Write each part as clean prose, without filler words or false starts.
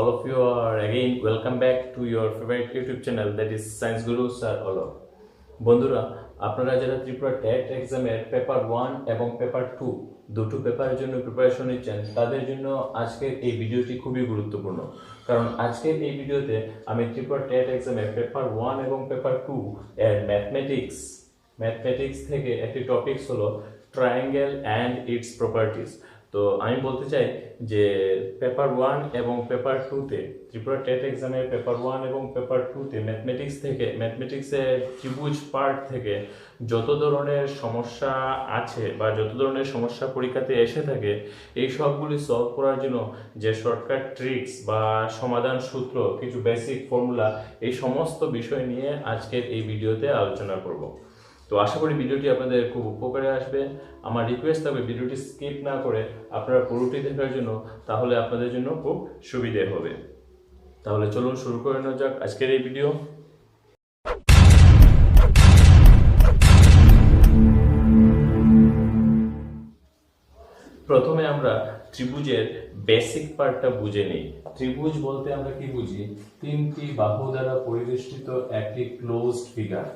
all of you are again welcome back to your favorite YouTube channel, that is Science Guru Sir Olo. বন্ধুরা, আপনারা যারা Tripura TET এক্সামের paper 1 এবং paper 2 দুটো পেপারের জন্য প্রিপারেশন নিচ্ছেন, তাদের জন্য আজকের এই ভিডিওটি খুবই গুরুত্বপূর্ণ। কারণ আজকের এই ভিডিওতে আমি ত্রিপুরা টেট এক্সামের পেপার 1 এবং পেপার 2 এর ম্যাথমেটিক্স থেকে একটি টপিকস হলো ট্রায়াঙ্গেল অ্যান্ড ইটস প্রপার্টিজ। তো আমি বলতে চাই যে পেপার 1 এবং পেপার 2তে ত্রিপুরা টেট এক্সামের পেপার 1 এবং পেপার 2তে ম্যাথমেটিক্সের ত্রিভুজ পার্ট থেকে যত ধরনের সমস্যা আছে বা যত ধরনের সমস্যা পরীক্ষাতে এসে থাকে, এই সবগুলি সলভ করার জন্য যে শর্টকাট ট্রিক্স বা সমাধান সূত্র, কিছু বেসিক ফর্মুলা, এই সমস্ত বিষয় নিয়ে আজকের এই ভিডিওতে আলোচনা করব। তো আশা করি ভিডিওটি আপনাদের খুব উপকারে আসবে। আমার রিকোয়েস্ট থাকবে ভিডিওটি স্কিপ না করে আপনারা পুরোটি দেখার জন্য, তাহলে আপনাদের জন্য খুব সুবিধে হবে। তাহলে চলুন শুরু করে নেওয়া যাক আজকের এই ভিডিও। প্রথমে আমরা ত্রিভুজের বেসিক পার্টটা বুঝে নিই। ত্রিভুজ বলতে আমরা কি বুঝি? তিনটি বাহু দ্বারা পরিবেষ্টিত একটি closed figure,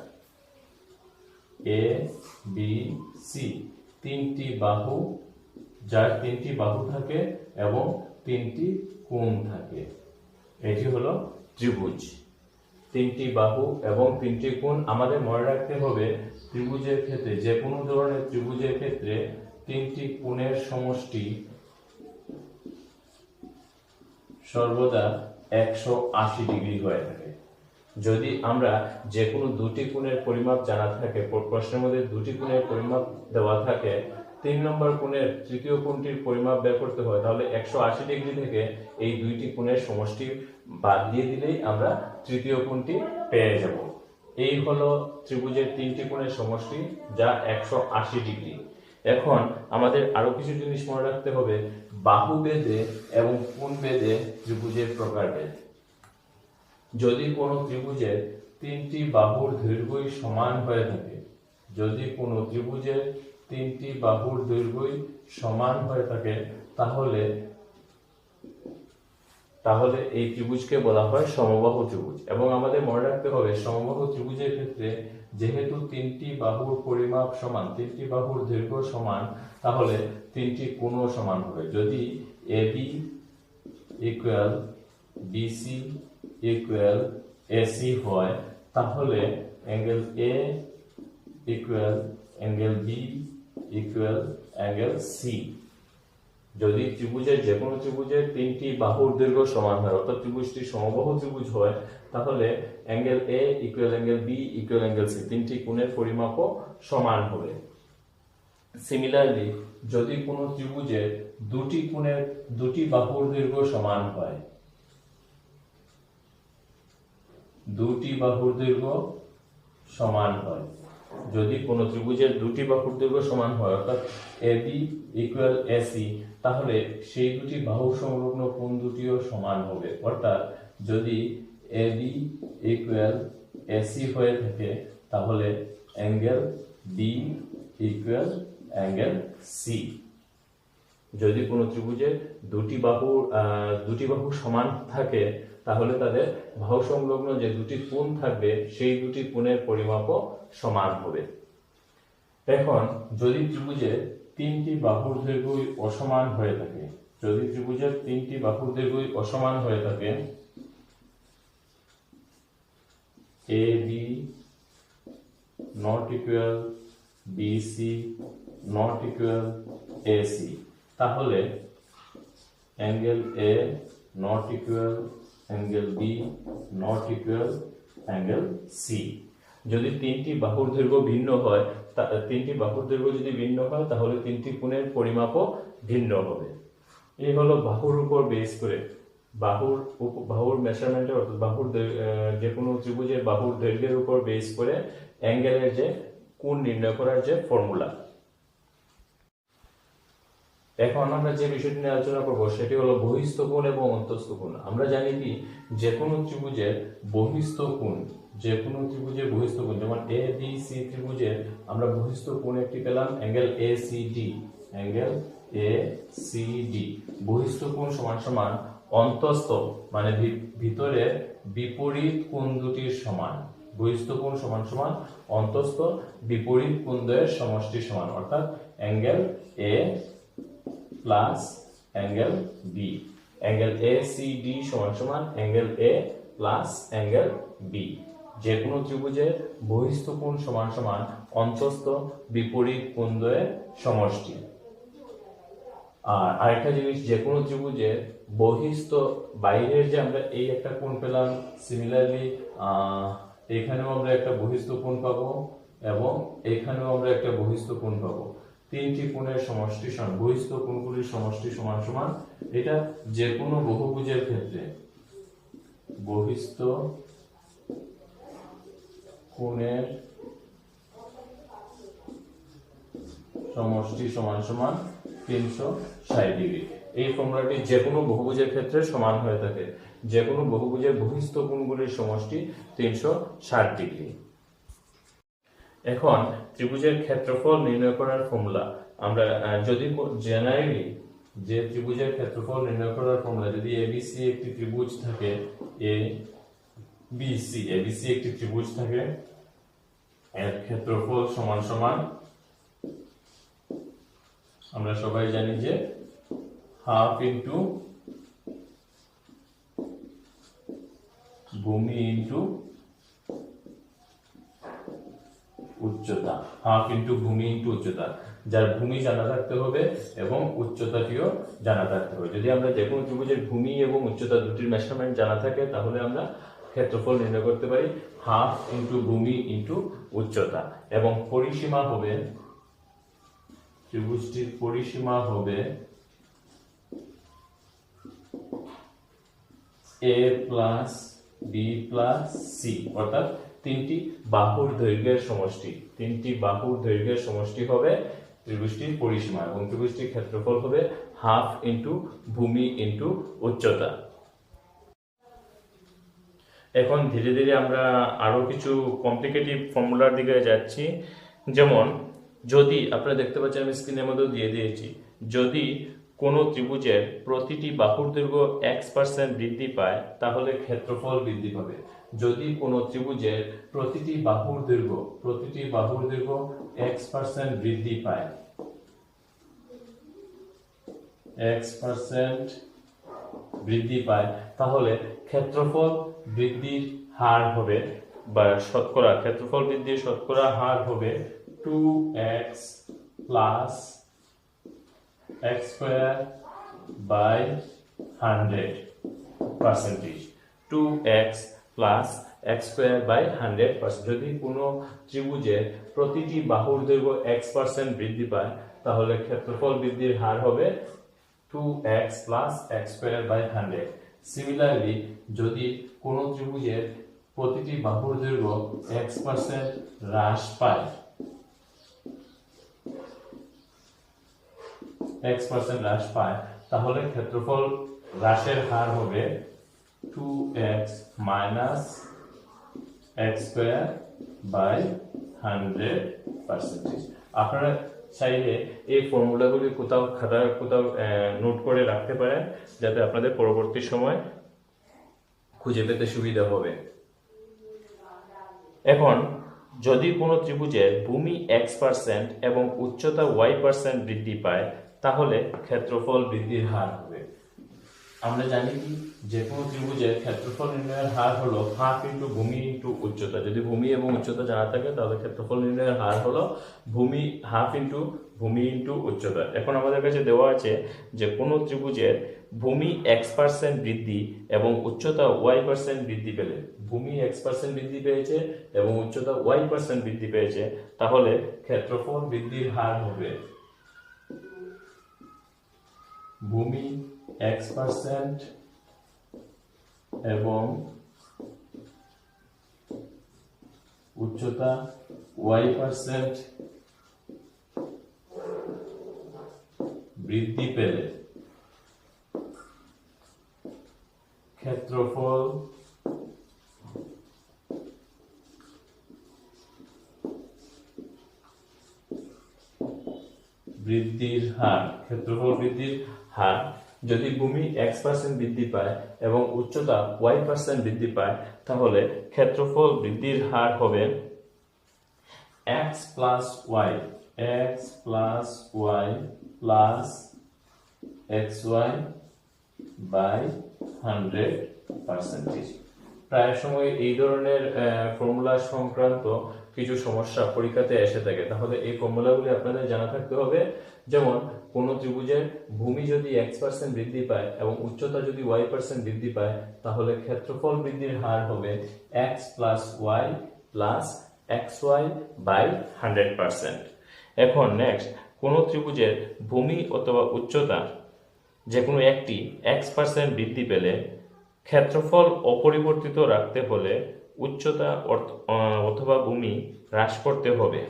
A B C, তিনটি বাহু, যার তিনটি বাহু থাকে এবং তিনটি কোণ থাকে, এটি হলো ত্রিভুজ। তিনটি বাহু এবং তিনটি কোণ। আমাদের মনে রাখতে হবে ত্রিভুজের ক্ষেত্রে, যে কোনো ধরনের ত্রিভুজের ক্ষেত্রে তিনটি কোণের সমষ্টি সর্বদা 180 ডিগ্রি হয়ে থাকে। যদি আমরা যে কোনো দুটি কোণের পরিমাপ জানা থাকে, প্রশ্নের মধ্যে দুটি কোণের পরিমাপ দেওয়া থাকে, 3 নম্বর কোণের তৃতীয় কোণটির পরিমাপ বের করতে হয়, তাহলে 180 ডিগ্রি থেকে এই দুইটি কোণের সমষ্টি বাদ দিয়ে দিলেই আমরা তৃতীয় কোণটি পেয়ে যাব। এই হলো ত্রিভুজের তিনটি কোণের সমষ্টি, যা 180 ডিগ্রি। এখন আমাদের আরো কিছু জিনিস মনে রাখতে হবে, বাহু বেধে এবং কোণ বেধে ত্রিভুজের প্রকারভেদ। যদি কোনো ত্রিভুজের তিনটি বাহুর দৈর্ঘ্যই সমান হয়ে থাকে, যদি কোনো ত্রিভুজের তিনটি বাহুর দৈর্ঘ্যই সমান হয়ে থাকে, তাহলে এই ত্রিভুজকে বলা হয় সমবাহু ত্রিভুজ। এবং আমাদের মনে রাখতে হবে সমবাহু ত্রিভুজের ক্ষেত্রে যেহেতু তিনটি বাহুর পরিমাপ সমান, তিনটি বাহুর দৈর্ঘ্য সমান, তাহলে তিনটি কোণও সমান হবে। যদি AB equal BC equal AC হয়, তাহলে angle A equal angle B equal angle C. যদি ত্রিভুজের যে কোনো ত্রিভুজের তিনটি বাহুর দৈর্ঘ্য সমান হয়, অর্থাৎ ত্রিভুজটি সমবাহু ত্রিভুজ হয়, তাহলে angle A equal angle B equal angle C, তিনটি কোণের পরিমাপও সমান হবে। সিমিলারলি, যদি কোনো ত্রিভুজের দুটি বাহুর দৈর্ঘ্য সমান হয়, দুটি বাহুর দৈর্ঘ্য সমান হয়, যদি কোনো ত্রিভুজের দুটি বাহুর দৈর্ঘ্য সমান হয়, অর্থাৎ এবি ইকুয়াল এসি, তাহলে সেই দুটি বাহু সংলগ্ন কোণ দুটিও সমান হবে। অর্থাৎ যদি এবি ইকুয়াল এসি হয়ে থাকে, তাহলে angle B equal angle C. যদি কোনো ত্রিভুজের দুটি বাহু সমান থাকে, তাহলে তাদের বাহু সংলগ্ন যে দুটি কোণ থাকবে, সেই দুটি কোণের পরিমাপও সমান হবে। এখন যদি ত্রিভুজের তিনটি বাহুর দৈর্ঘ্যই অসমান হয়ে থাকে, যদি ত্রিভুজের তিনটি বাহুর দৈর্ঘ্যই অসমান হয়ে থাকে, A B not equal BC not equal AC, তাহলে angle A not equal angle B not equal angle C. যদি তিনটি বাহুর দৈর্ঘ্য ভিন্ন হয়, তাহলে তিনটি কোণের পরিমাপও ভিন্ন হবে। এই হলো বাহুর উপর বেস করে, বাহুর মেজারমেন্টের, অর্থাৎ যে কোনো ত্রিভুজের বাহুর দৈর্ঘ্যের উপর বেস করে অ্যাঙ্গেলের যে কোণ নির্ণয় করার যে ফর্মুলা। এখন আমরা যে বিষয়টি নিয়ে আলোচনা করব, সেটি হলো বহিস্থ কোণ এবং অন্তঃস্থ কোণ। আমরা জানি কি, যে কোনো ত্রিভুজের বহিস্থ কোণ, যেমন এ বি সি ত্রিভুজের আমরা বহিস্থ কোণ একটি পেলাম, অ্যাঙ্গেল এ সি ডি। বহিস্থ কোণ সমান সমান অন্তস্থ মানে ভিতরের বিপরীত কোণ দুটির সমান। বহিস্থ কোণ সমান সমান অন্তস্থ বিপরীত কোণ দ্বয়ের সমষ্টি সমান, অর্থাৎ angle A plus angle B. Angle A C D সমান সমান angle A plus angle B. যে কোনো ত্রিভুজের বহিস্থ কোণ সমান সমান অন্তস্থ বিপরীত কোণ দ্বয়ের সমষ্টি। আর আরেকটা জিনিস, যে কোনো ত্রিভুজের বহিস্থ বাইরের যে আমরা এই একটা কোণ পেলাম, সিমিলারলি এখানেও আমরা একটা বহিস্থ কোণ পাবো এবং এখানেও আমরা একটা বহিস্থ কোণ পাবো। তিনটি কোণের সমষ্টি সমান, বহিস্থ কোণগুলির সমষ্টি সমান সমান। এটা যে কোনো বহুভুজের ক্ষেত্রে বহিস্থ কোণের সমষ্টি সমান সমান 360 ডিগ্রি। এই ফর্মুলাটি যে কোনো বহুভুজের ক্ষেত্রে সমান হয়ে থাকে। যে কোনো বহুভুজের বহিস্থ কোণগুলির সমষ্টি 360 ডিগ্রি। এখন ত্রিভুজের ক্ষেত্রফল নির্ণয় করার ফর্মুলা আমরা যদি জেনারেলি যে ত্রিভুজের ক্ষেত্রফল নির্ণয় করার ফর্মুলা, যদি এবিসি একটি ত্রিভুজ থাকে, এবিসি একটি ত্রিভুজ থাকে, এর ক্ষেত্রফল সমান সমান আমরা সবাই জানি যে হাফ ইন্টু ভূমি ইন্টু উচ্চতা, হাফ ইন্টু ভূমি ইন্টু উচ্চতা, যার ভূমি জানা থাকতে হবে এবং উচ্চতাটিও জানা থাকতে হবে। যদি আমরা যে কোনো ত্রিভুজের ভূমি এবং উচ্চতা দুটির মেজারমেন্ট জানা থাকে তাহলে আমরা ক্ষেত্রফল নির্ণয় করতে পারি হাফ ইন্টু ভূমি ইন্টু উচ্চতা। এবং পরিসীমা হবে, ত্রিভুজটির পরিসীমা হবে এ প্লাস বি প্লাস সি, অর্থাৎ তিনটি বাহুর দৈর্ঘ্যের সমষ্টি। তিনটি বাহুর দৈর্ঘ্যের সমষ্টি হবে ত্রিভুজটির পরিসীমা এবং ত্রিভুজটির ক্ষেত্রফল হবে হাফ ইন্টু ভূমি ইন্টু উচ্চতা। এখন ধীরে ধীরে আমরা আরো কিছু কমপ্লিকেটিভ ফর্মুলার দিকে যাচ্ছি। যেমন যদি আপনারা দেখতে পাচ্ছেন, আমি স্ক্রিনের মধ্যে দিয়ে দিয়েছি, যদি কোনো ত্রিভুজের প্রতিটি বাহুর দৈর্ঘ্য x% বৃদ্ধি পায় তাহলে ক্ষেত্রফল বৃদ্ধি পাবে। যদি কোনো ত্রিভুজের প্রতিটি বাহুর দৈর্ঘ্য x% বৃদ্ধি পায়, x% বৃদ্ধি পায়, তাহলে ক্ষেত্রফল বৃদ্ধির হার হবে, বা শতকরা ক্ষেত্রফল বৃদ্ধির শতকরা হার হবে 2x plus x square by 100%। 2x plus x square by 100%। যদি কোনো ত্রিভুজের প্রতিটি বাহুর দৈর্ঘ্য x% বৃদ্ধি পায় তাহলে ক্ষেত্রফল বৃদ্ধির হার হবে 2x plus x square by 100। Similarly যদি কোনো ত্রিভুজের প্রতিটি বাহুর দৈর্ঘ্য x% হ্রাস পায়, x% হ্রাস পায়, তাহলে ক্ষেত্রফল হ্রাসের হার হবে 2x minus x square by 100%। আপনারা চাইলে এই ফর্মুলাগুলি কোথাও খাতায় কোথাও নোট করে রাখতে পারেন, যাতে আপনাদের পরবর্তী সময় খুঁজে পেতে সুবিধা হবে। এখন যদি কোনো ত্রিভুজের ভূমি x% এবং উচ্চতা y% বৃদ্ধি পায় তাহলে ক্ষেত্রফল বৃদ্ধির হার হবে। আমরা জানি কি, যে কোনো ত্রিভুজের ক্ষেত্রফল নির্ণয়ের হার হলো হাফ ইন্টু ভূমি ইন্টু উচ্চতা। যদি ভূমি এবং উচ্চতা জানা থাকে তাহলে ক্ষেত্রফল নির্ণয়ের হার হলো ভূমি হাফ ইন্টু ভূমি ইন্টু উচ্চতা। এখন আমাদের কাছে দেওয়া আছে যে কোনো ত্রিভুজের ভূমি x% বৃদ্ধি এবং উচ্চতা y% বৃদ্ধি পেলে, ভূমি x% বৃদ্ধি পেয়েছে এবং উচ্চতা y% বৃদ্ধি পেয়েছে, তাহলে ক্ষেত্রফল বৃদ্ধির হার হবে ভূমি x% এবং উচ্চতা y% বৃদ্ধি পেলে ক্ষেত্রফল বৃদ্ধির হার, ক্ষেত্রফল বৃদ্ধির হার যদি ভূমি x% বৃদ্ধি পায় এবং উচ্চতা y% বৃদ্ধি পায়, তাহলে ক্ষেত্রফল বৃদ্ধির হার হবে x plus y plus xy by 100%। প্রায় সময় এই ধরনের ফর্মুলা সংক্রান্ত কিছু সমস্যা পরীক্ষাতে এসে থাকে, তাহলে এই ফর্মুলাগুলি আপনাদের জানা থাকতে হবে। যেমন কোন ত্রিভুজের ভূমি যদি x% বৃদ্ধি পায় এবং উচ্চতা যদি y% বৃদ্ধি পায়, তাহলে ক্ষেত্রফল বৃদ্ধির হার হবে x plus y plus xy by 100%। এখন নেক্সট, কোন ত্রিভুজের ভূমি অথবা উচ্চতা যে কোনো একটি x% বৃদ্ধি পেলে ক্ষেত্রফল অপরিবর্তিত রাখতে হলে উচ্চতা অথবা ভূমি হ্রাস করতে হবে।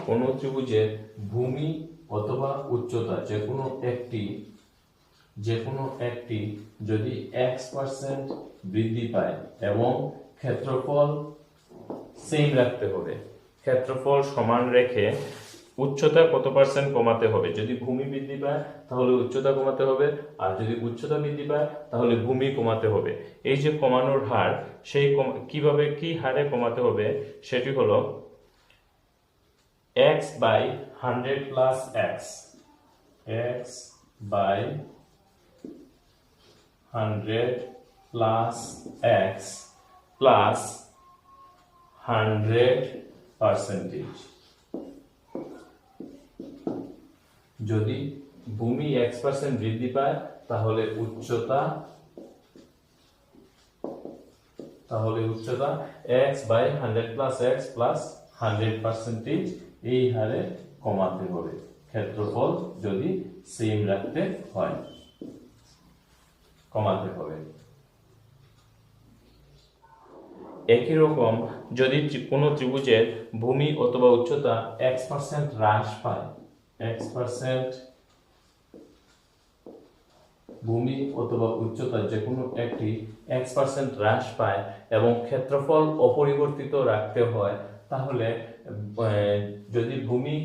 কোন ত্রিভুজের ভূমি অথবা উচ্চতা যে কোনো একটি যদি x% বৃদ্ধি পায় এবং ক্ষেত্রফল সেম রাখতে হবে, ক্ষেত্রফল সমান রেখে উচ্চতা কত পার্সেন্ট কমাতে হবে। যদি ভূমি বৃদ্ধি পায় তাহলে উচ্চতা কমাতে হবে, আর যদি উচ্চতা বৃদ্ধি পায় তাহলে ভূমি কমাতে হবে। এই যে কমানোর হার, সেই কিভাবে কি হারে কমাতে হবে সেটি হলো x by 100 plus x by 100 plus x plus 100%। যদি ভূমি x% বৃদ্ধি পায় তাহলে উচ্চতা x by 100 plus x plus 100% এই হারে কমাতে হবে, ক্ষেত্রফল যদি সেম রাখতে হয় কমাতে হবে। একই রকম যদি কোনো ত্রিভুজের ভূমি অথবা উচ্চতা x% হ্রাস পায়, x% ভূমি অথবা উচ্চতা যে কোনো একটি x% হ্রাস পায় এবং ক্ষেত্রফল অপরিবর্তিত রাখতে হয়, তাহলে যদি ভূমি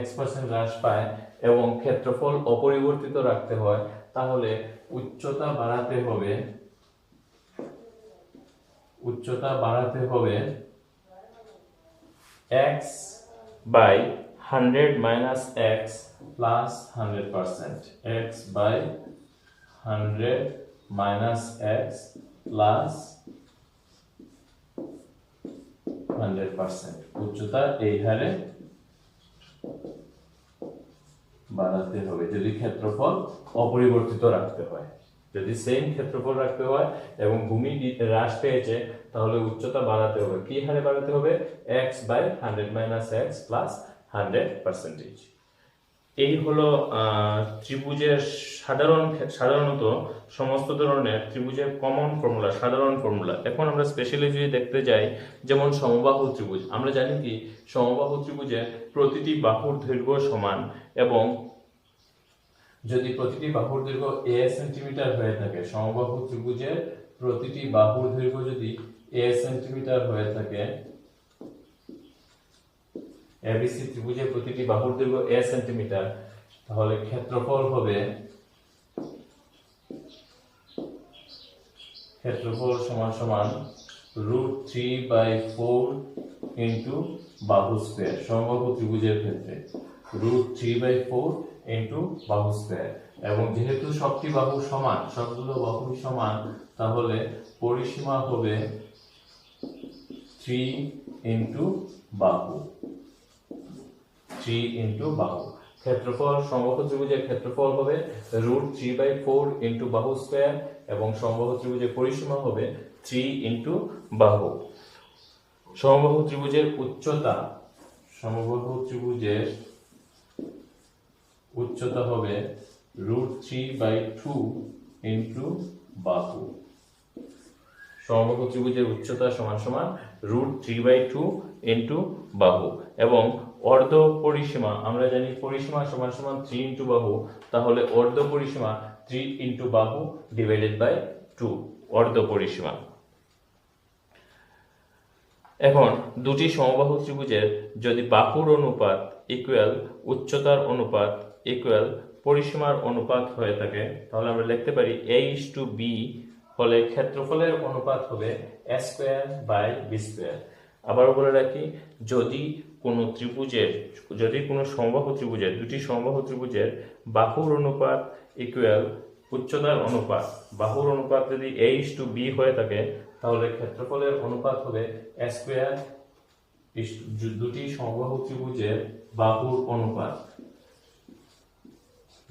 x% হ্রাস পায় এবং ক্ষেত্রফল অপরিবর্তিত রাখতে হয়, তাহলে উচ্চতা বাড়াতে হবে x by 100 minus x plus 100%, x by 100 minus x plus 100%। উচ্চতা এই হারে বাড়াতে হবে যদি ক্ষেত্রফল অপরিবর্তিত রাখতে হয়। যদি সেম ক্ষেত্রফল রাখতে হয় এবং ভূমি হ্রাস পেয়েছে, তাহলে উচ্চতা বাড়াতে হবে। কি হারে বাড়াতে হবে? x by 100 minus x plus 100%। এই হলো ত্রিভুজের সাধারণত সমস্ত ধরনের ত্রিভুজের কমন ফর্মুলা, সাধারণ ফর্মুলা। এখন আমরা স্পেশালি যদি দেখতে যাই, যেমন সমবাহু ত্রিভুজ, আমরা জানি কি সমবাহু ত্রিভুজের প্রতিটি বাহুর দৈর্ঘ্য সমান, এবং যদি প্রতিটি বাহুর দৈর্ঘ্য a সেন্টিমিটার হয়ে থাকে, সমবাহু ত্রিভুজের প্রতিটি বাহুর দৈর্ঘ্য যদি a সেন্টিমিটার হয়ে থাকে, ABC ত্রিভুজের প্রতিটি বাহুর দৈর্ঘ্য a সেন্টিমিটার, তাহলে ক্ষেত্রফল সমান সমান √3/4 ইনটু বাহু স্কয়ার। সমবাহু ত্রিভুজের ক্ষেত্রে √3/4 ইনটু বাহু স্কয়ার, এবং যেহেতু সবগুলো বাহু সমান, তাহলে পরিসীমা হবে 3 ইনটু বাহু। ক্ষেত্রফল সমবাহু ত্রিভুজের ক্ষেত্রফল হবে √3/4 ইনটু বাহু স্কয়ার, এবং সমবাহু ত্রিভুজের পরিসীমা হবে 3 ইনটু বাহু। সমবাহু ত্রিভুজের উচ্চতা হবে √3/2 ইনটু বাহু। সমবাহু ত্রিভুজের উচ্চতা সমান সমান √3/2 ইনটু বাহু, এবং অর্ধ পরিসীমা আমরা জানি পরিসীমা সমান সমান 3 ইনটু বাহু, তাহলে অর্ধ পরিসীমা 3 ইনটু বাহু ডিভাইডেড বাই 2, অর্ধ পরিসীমা। এখন দুটি সমবাহু ত্রিভুজের যদি বাহুর অনুপাত ইকুয়াল উচ্চতার অনুপাত ইকুয়াল পরিসীমার অনুপাত হয়ে থাকে, তাহলে আমরা লিখতে পারি a:b হলে ক্ষেত্রফলের অনুপাত হবে a²/b²। আবারও বলে রাখি, যদি কোনো সমবাহু ত্রিভুজের দুটি সমবাহু ত্রিভুজের বাহুর অনুপাত ইকুয়াল উচ্চতার অনুপাত, বাহুর অনুপাত যদি a:b হয়ে থাকে, তাহলে ক্ষেত্রফলের অনুপাত হবে a²। দুটি সমবাহু ত্রিভুজের বাহুর অনুপাত,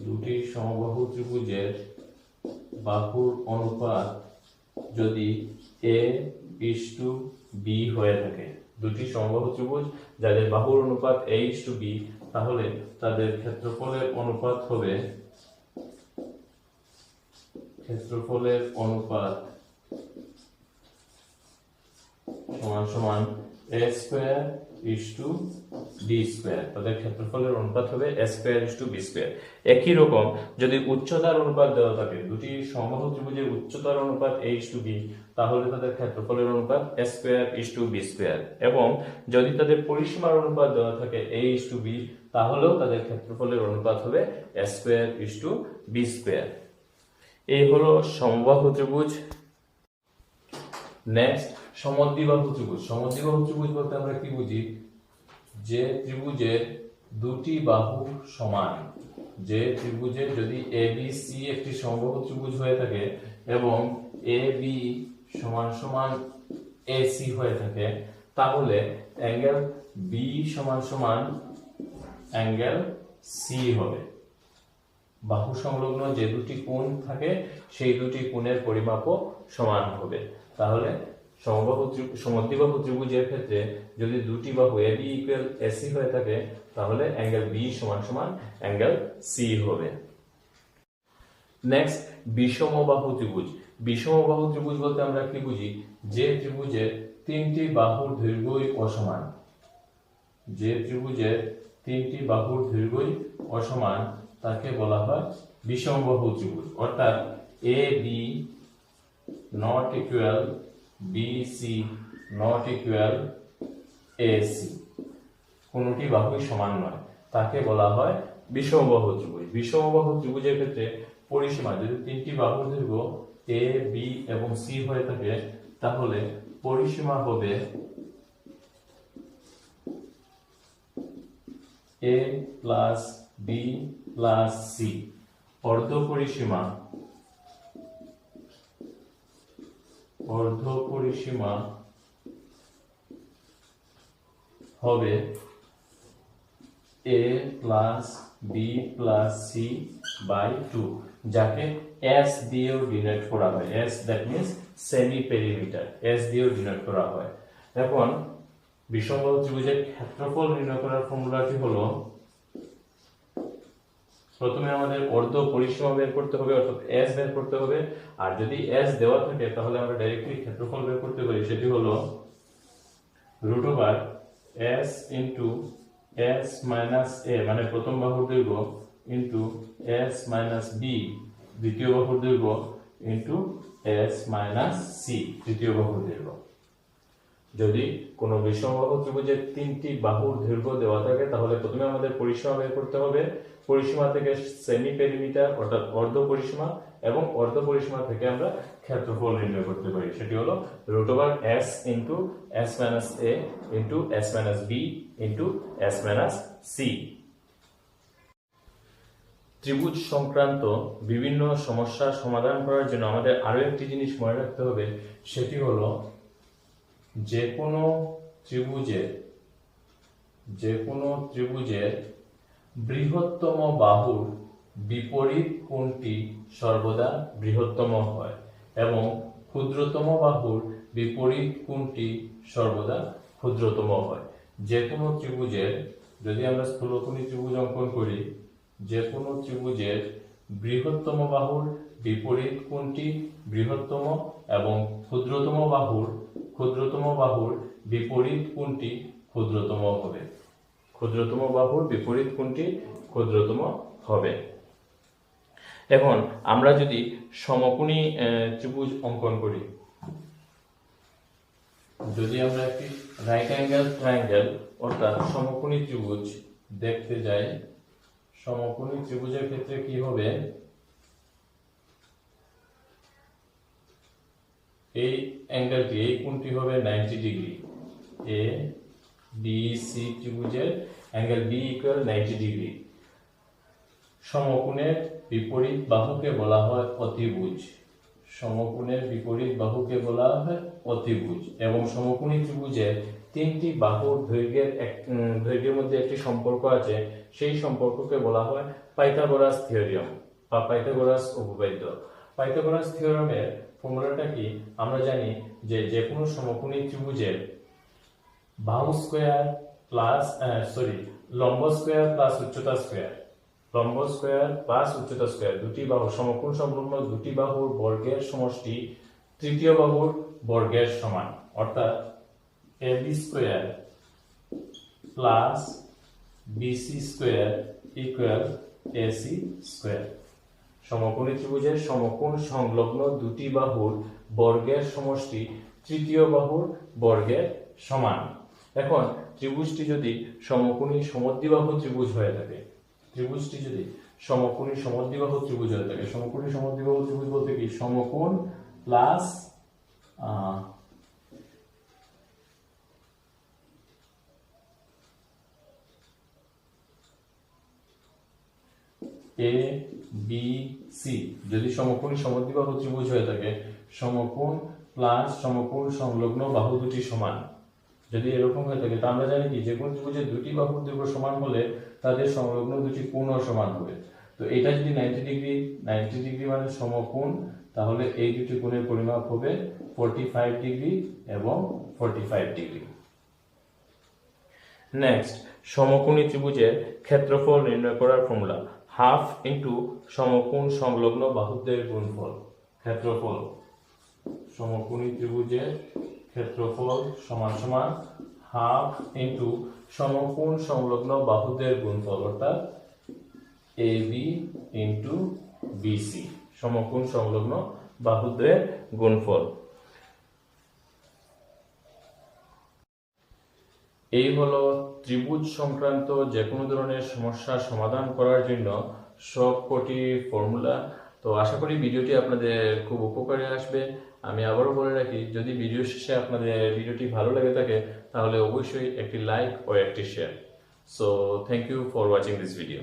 দুটি সমবাহু ত্রিভুজের বাহুর অনুপাত যদি a:b হয়ে থাকে, দুটি সমবাহু ত্রিভুজ যাদের বাহুর অনুপাত a:b, তাহলে তাদের ক্ষেত্রফলের অনুপাত হবে সমান a²:b²। তাদের ক্ষেত্রফলের অনুপাত হবে a²:b²। একই রকম যদি উচ্চতার অনুপাত দেওয়া থাকে, দুটি সমবাহু ত্রিভুজের উচ্চতার অনুপাত a:b, তাহলে তাদের ক্ষেত্রফলের অনুপাত a²:b²। এবং যদি তাদের পরিসীমার অনুপাত দেওয়া থাকে a:b, তাহলেও তাদের ক্ষেত্রফলের অনুপাত হবে a²:b²। এই হলো সমবাহু ত্রিভুজ। নেক্সট, সমদ্বিবাহু ত্রিভুজ। সমদ্বিবাহু ত্রিভুজ বলতে আমরা কি বুঝি? যে ত্রিভুজের দুটি বাহু সমান, যে ত্রিভুজের যদি ABC একটি সমবাহু ত্রিভুজ হয়ে থাকে এবং AB সমান AC হয়ে থাকে, তাহলে অ্যাঙ্গেল B সমান অ্যাঙ্গেল C হবে। বাহু সংলগ্ন যে দুটি কোণ থাকে, সেই দুটি কোণের পরিমাপও সমান হবে। তাহলে সমদ্বিবাহু ত্রিভুজের ক্ষেত্রে যদি দুটি বাহু AB ইকুয়াল AC হয়ে থাকে, তাহলে অ্যাঙ্গেল B সমান অ্যাঙ্গেল C হবে। নেক্সট, বিষমবাহু ত্রিভুজ। বিষমবাহু ত্রিভুজ বলতে আমরা কি বুঝি? যে ত্রিভুজের তিনটি বাহুর দৈর্ঘ্যই অসমান, যে ত্রিভুজের তিনটি বাহুর দৈর্ঘ্যই অসমান, তাকে বলা হয় বিষমবাহু ত্রিভুজ। অর্থাৎ AB not equal BC not equal AC, কোনটি বাহুই সমান নয়, তাকে বলা হয় বিষমবাহু ত্রিভুজ। বিষমবাহু ত্রিভুজের ক্ষেত্রে পরিসীমা যদি তিনটি বাহুর দৈর্ঘ্য A, B এবং C হয়ে থাকে, তাহলে পরিসীমা হবে A plus B plus C। অর্ধ পরিসীমা হবে A plus B plus C by 2, যাকে S দিয়েও ডিনোট করা হয়। S that means semi perimeter, S দিয়েও ডিনোট করা হয়। এখন বিষমবাহু ত্রিভুজের ক্ষেত্রফল নির্ণয় করার ফর্মুলাটি হলো, প্রথমে আমাদের অর্ধ পরিসীমা বের করতে হবে, অর্থাৎ S বের করতে হবে। আর যদি S দেওয়া থাকে, তাহলে আমরা ডাইরেক্টলি ক্ষেত্রফল বের করতে পারি। সেটি হলো √S into S minus A মানে প্রথম বাহুর দৈর্ঘ্য ইনটু S মাইনাস B দ্বিতীয় বাহুর দৈর্ঘ্য ইনটু S মাইনাস C তৃতীয় বাহুর দৈর্ঘ্য। যদি কোনো বিষমবাহু ত্রিভুজের তিনটি বাহুর দৈর্ঘ্য দেওয়া থাকে, তাহলে প্রথমে আমাদের পরিসীমা বের করতে হবে। পরিসীমা থেকে সেমি পেরিমিটার অর্থাৎ অর্ধ পরিসীমা, এবং অর্ধ পরিসীমা থেকে আমরা ক্ষেত্রফল নির্ণয় করতে পারি। সেটি হলো √S into S minus A into S minus B into S minus C। ত্রিভুজ সংক্রান্ত বিভিন্ন সমস্যার সমাধান করার জন্য আমাদের আরো একটি জিনিস মনে রাখতে হবে, সেটি হলো যে কোনো ত্রিভুজের বৃহত্তম বাহুর বিপরীত কোণটি সর্বদা বৃহত্তম হয় এবং ক্ষুদ্রতম বাহুর বিপরীত কোণটি সর্বদা ক্ষুদ্রতম হয়। যে কোনো ত্রিভুজের, যদি আমরা স্থূলকোণী ত্রিভুজ অঙ্কন করি, যে কোনো ত্রিভুজের বৃহত্তম বাহুর বিপরীত কোণটি বৃহত্তম এবং ক্ষুদ্রতম বাহুর বিপরীত কোণটি ক্ষুদ্রতম হবে। ক্ষুদ্রতম বাহুর বিপরীত কোণটি ক্ষুদ্রতম হবে। এখন আমরা যদি সমকোণী ত্রিভুজ অঙ্কন করি, যদি আমরা একটি রাইট অ্যাঙ্গেল ট্রায়াঙ্গেল অর্থাৎ সমকোণী ত্রিভুজ দেখতে যাই, সমকোণী ত্রিভুজের ক্ষেত্রে কি হবে, এই অ্যাঙ্গেলটি, এই কোণটি হবে 90 ডিগ্রি। এ বি সি ত্রিভুজের অ্যাঙ্গেল বি ইকুয়াল 90 ডিগ্রি। সমকোণের বিপরীত বাহুকে বলা হয় অতিভুজ। সমকোণের বিপরীত বাহুকে বলা হয় অতিভুজ। এবং সমকোণী ত্রিভুজের তিনটি বাহুর দৈর্ঘ্যের মধ্যে একটি সম্পর্ক আছে, সেই সম্পর্ককে বলা হয় পাইথাগোরাস থিওরেম বা পাইথাগোরাস উপপাদ্য। পাইথাগোরাস থিওরেমের ফর্মুলাটা কি, আমরা জানি যে যে কোনো সমকোণী ত্রিভুজের বাহু স্কয়ার প্লাস লম্ব স্কয়ার প্লাস উচ্চতা স্কয়ার, লম্ব স্কয়ার প্লাস উচ্চতা স্কয়ার, দুটি বাহু সমকোণ সংলগ্ন দুটি বাহুর বর্গের সমষ্টি তৃতীয় বাহুর বর্গের সমান, অর্থাৎ AB square plus BC square equal AC square. সমকোণী ত্রিভুজের সমকোণ সংলগ্ন দুটি বাহুর বর্গের সমষ্টি তৃতীয় বাহুর বর্গের সমান। এখন ত্রিভুজটি যদি সমকোণী সমদ্বিবাহু ত্রিভুজ হয়ে থাকে, ত্রিভুজটি যদি সমকোণী সমদ্বিবাহু ত্রিভুজ হয়ে থাকে, সমকোণী সমদ্বিবাহু ত্রিভুজ বলতে কি, সমকোণ প্লাস এ বি সি যদি সমকোণী সমদ্বিবাহু ত্রিভুজ হয়ে থাকে, সমকোণ প্লাস সমকোণ সংলগ্ন বাহু দুটি সমান, যদি এরকম হয়ে থাকে, তা আমরা জানি কি, যে কোনো ত্রিভুজের দুটি বাহুর দৈর্ঘ্য সমান হলে তাদের সংলগ্ন দুটি কোণও সমান হবে। তো এটা যদি 90 ডিগ্রি মানে সমকোণ, তাহলে এই দুটি কোণের পরিমাপ হবে 45 ডিগ্রি এবং 45 ডিগ্রি। নেক্সট, সমকোণী ত্রিভুজের ক্ষেত্রফল নির্ণয় করার ফর্মুলা হাফ ইন্টু সমকোণ সংলগ্ন বাহুদের গুণফল। ক্ষেত্রফল, সমকোণী ত্রিভুজের ক্ষেত্রফল সমান সমান হাফ ইন্টু সমকোণ সংলগ্ন বাহুদের গুণফল, অর্থাৎ এবি ইন্টু বিসি, সমকোণ সংলগ্ন বাহুদের গুণফল। এই হলো ত্রিভুজ সংক্রান্ত যে কোনো ধরনের সমস্যার সমাধান করার জন্য সবকটি ফর্মুলা। তো আশা করি ভিডিওটি আপনাদের খুব উপকারে আসবে। আমি আবারও বলে রাখি, যদি ভিডিও শেষে আপনাদের ভিডিওটি ভালো লেগে থাকে তাহলে অবশ্যই একটি লাইক ও একটি share. So thank you for watching this video.